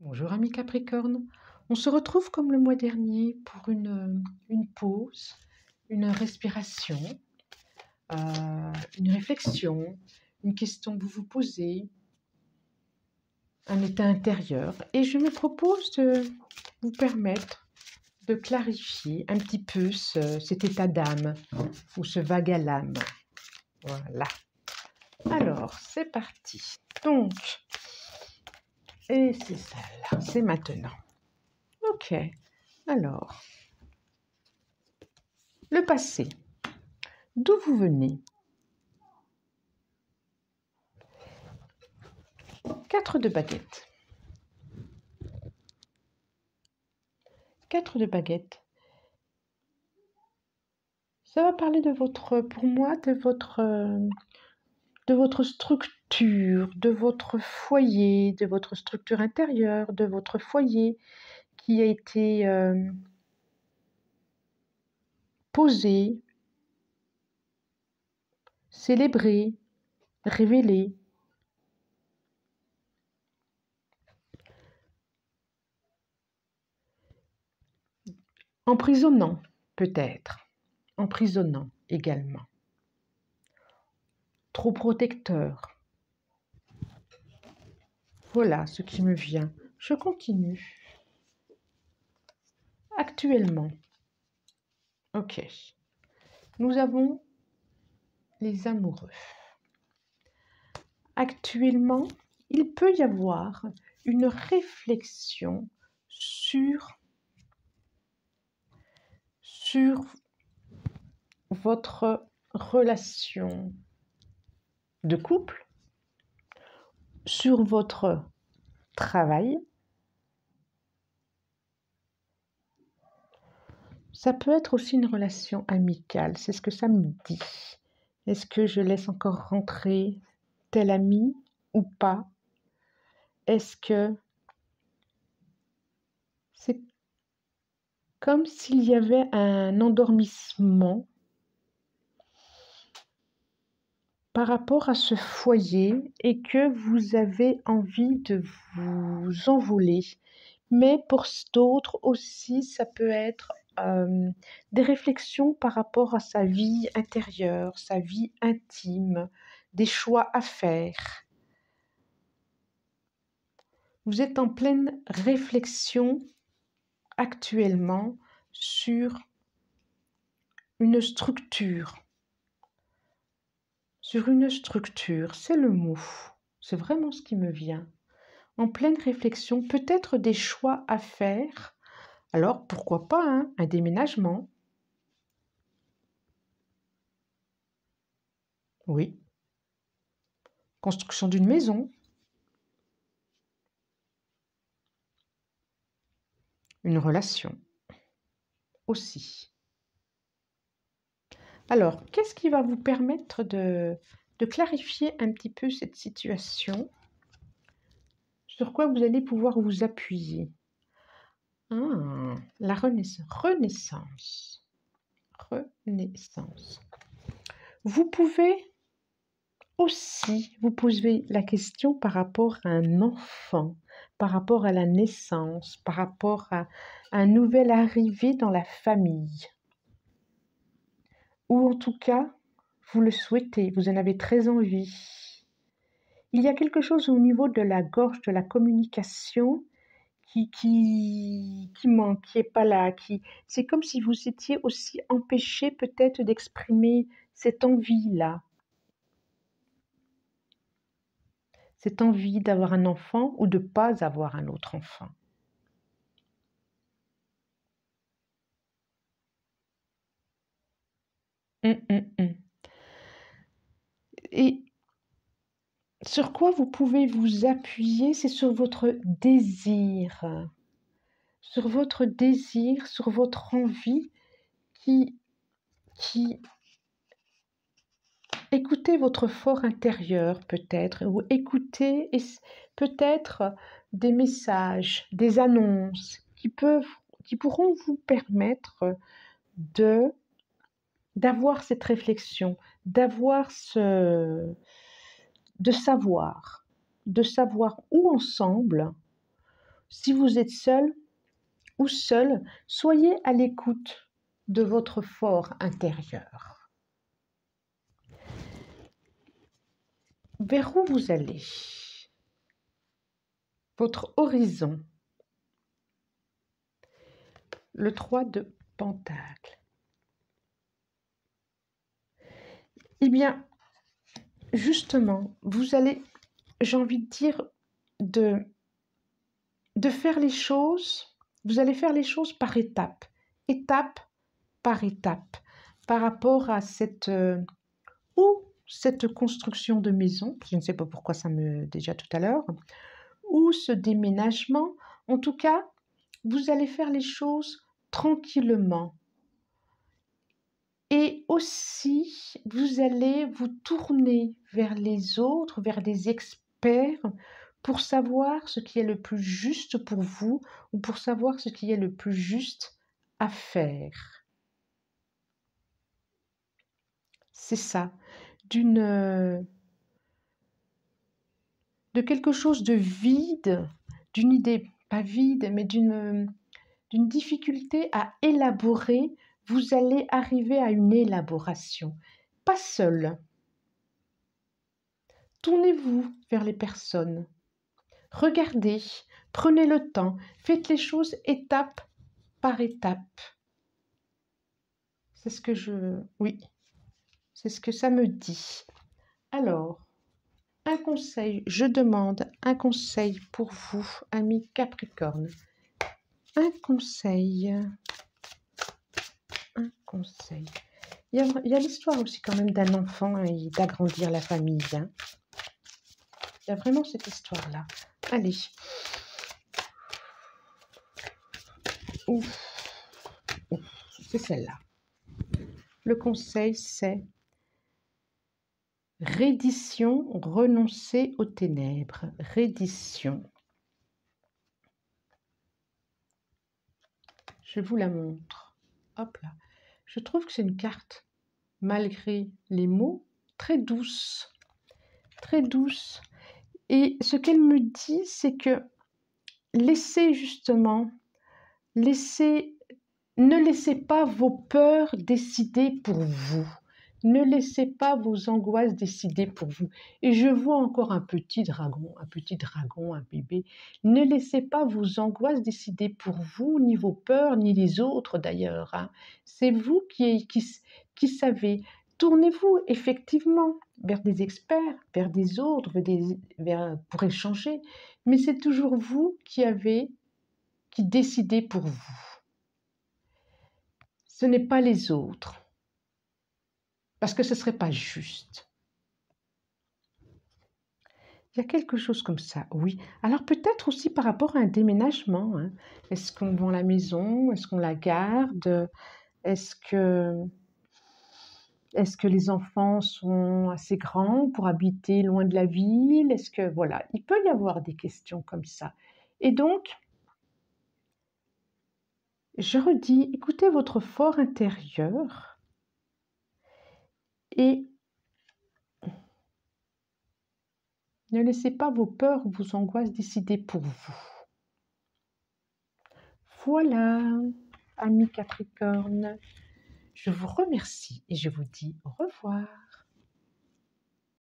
Bonjour ami Capricorne, on se retrouve comme le mois dernier pour une pause, une respiration, une réflexion, une question que vous vous posez, un état intérieur. Et je me propose de vous permettre de clarifier un petit peu cet état d'âme ou ce vague à l'âme. Voilà. Alors, c'est parti. Donc, et c'est ça là, c'est maintenant. Ok, alors, le passé. D'où vous venez? 4 de baguettes. 4 de baguettes. Ça va parler de votre, pour moi, de votre structure, de votre foyer, de votre structure intérieure, de votre foyer qui a été posé, célébré, révélé. Emprisonnant, peut-être. Emprisonnant également. Trop protecteur. Voilà ce qui me vient. Je continue. Actuellement. Ok. Nous avons les amoureux. Actuellement, il peut y avoir une réflexion sur votre relation de couple, sur votre travail. Ça peut être aussi une relation amicale, c'est ce que ça me dit. Est-ce que je laisse encore rentrer tel ami ou pas? Est-ce que c'est comme s'il y avait un endormissement par rapport à ce foyer et que vous avez envie de vous envoler? Mais pour d'autres aussi, ça peut être des réflexions par rapport à sa vie intérieure, sa vie intime, des choix à faire. Vous êtes en pleine réflexion actuellement sur une structure. Sur une structure, c'est le mot. C'est vraiment ce qui me vient. En pleine réflexion, peut-être des choix à faire. Alors, pourquoi pas un déménagement? Oui. Construction d'une maison. Une relation aussi. Alors, qu'est-ce qui va vous permettre de clarifier un petit peu cette situation? Sur quoi vous allez pouvoir vous appuyer? La renaissance. Renaissance. Vous pouvez aussi vous poser la question par rapport à un enfant, par rapport à la naissance, par rapport à un nouvel arrivé dans la famille. Ou en tout cas, vous le souhaitez, vous en avez très envie. Il y a quelque chose au niveau de la gorge, de la communication qui manque, qui n'est pas là. C'est comme si vous étiez aussi empêché peut-être d'exprimer cette envie-là. Cette envie d'avoir un enfant ou de ne pas avoir un autre enfant. Et sur quoi vous pouvez vous appuyer, c'est sur votre désir. Sur votre désir, sur votre envie qui écoutez votre fort intérieur peut-être, ou écoutez peut-être des messages, des annonces qui pourront vous permettre d'avoir cette réflexion, de savoir où ensemble si vous êtes seul ou seul, soyez à l'écoute de votre fort intérieur. Vers où vous allez? Votre horizon. Le 3 de Pentacles. Eh bien, justement, vous allez, j'ai envie de dire, de faire les choses, vous allez faire les choses par étapes, étape par étape, par rapport à cette construction de maison, je ne sais pas pourquoi ça me déjà tout à l'heure, ou ce déménagement. En tout cas, vous allez faire les choses tranquillement. Et aussi, vous allez vous tourner vers les autres, vers des experts, pour savoir ce qui est le plus juste pour vous ou pour savoir ce qui est le plus juste à faire. C'est ça, de quelque chose de vide, d'une idée, pas vide, mais d'une difficulté à élaborer. Vous allez arriver à une élaboration, pas seul. Tournez-vous vers les personnes. Regardez, prenez le temps, faites les choses étape par étape. C'est ce que oui, c'est ce que ça me dit. Alors, un conseil, je demande un conseil pour vous, amis Capricorne. Un conseil. Il y a l'histoire aussi quand même d'un enfant et d'agrandir la famille. Hein. Il y a vraiment cette histoire-là. Allez. Ouf. C'est celle-là. Le conseil, c'est reddition, renoncer aux ténèbres. Reddition. Je vous la montre. Hop là. Je trouve que c'est une carte, malgré les mots, très douce. Très douce. Et ce qu'elle me dit, c'est que laissez justement, ne laissez pas vos peurs décider pour vous. Ne laissez pas vos angoisses décider pour vous. Et je vois encore un petit dragon, un bébé. Ne laissez pas vos angoisses décider pour vous, ni vos peurs, ni les autres d'ailleurs. Hein. C'est vous qui savez. Tournez-vous effectivement vers des experts, vers des autres, pour échanger. Mais c'est toujours vous qui décidez pour vous. Ce n'est pas les autres. Parce que ce ne serait pas juste. Il y a quelque chose comme ça, oui. Alors peut-être aussi par rapport à un déménagement. Hein. Est-ce qu'on vend la maison? Est-ce qu'on la garde? Est-ce que les enfants sont assez grands pour habiter loin de la ville? Est-ce que, voilà, il peut y avoir des questions comme ça. Et donc, je redis, écoutez votre fort intérieur et ne laissez pas vos peurs ou vos angoisses décider pour vous. Voilà, amis Capricorne, je vous remercie et je vous dis au revoir.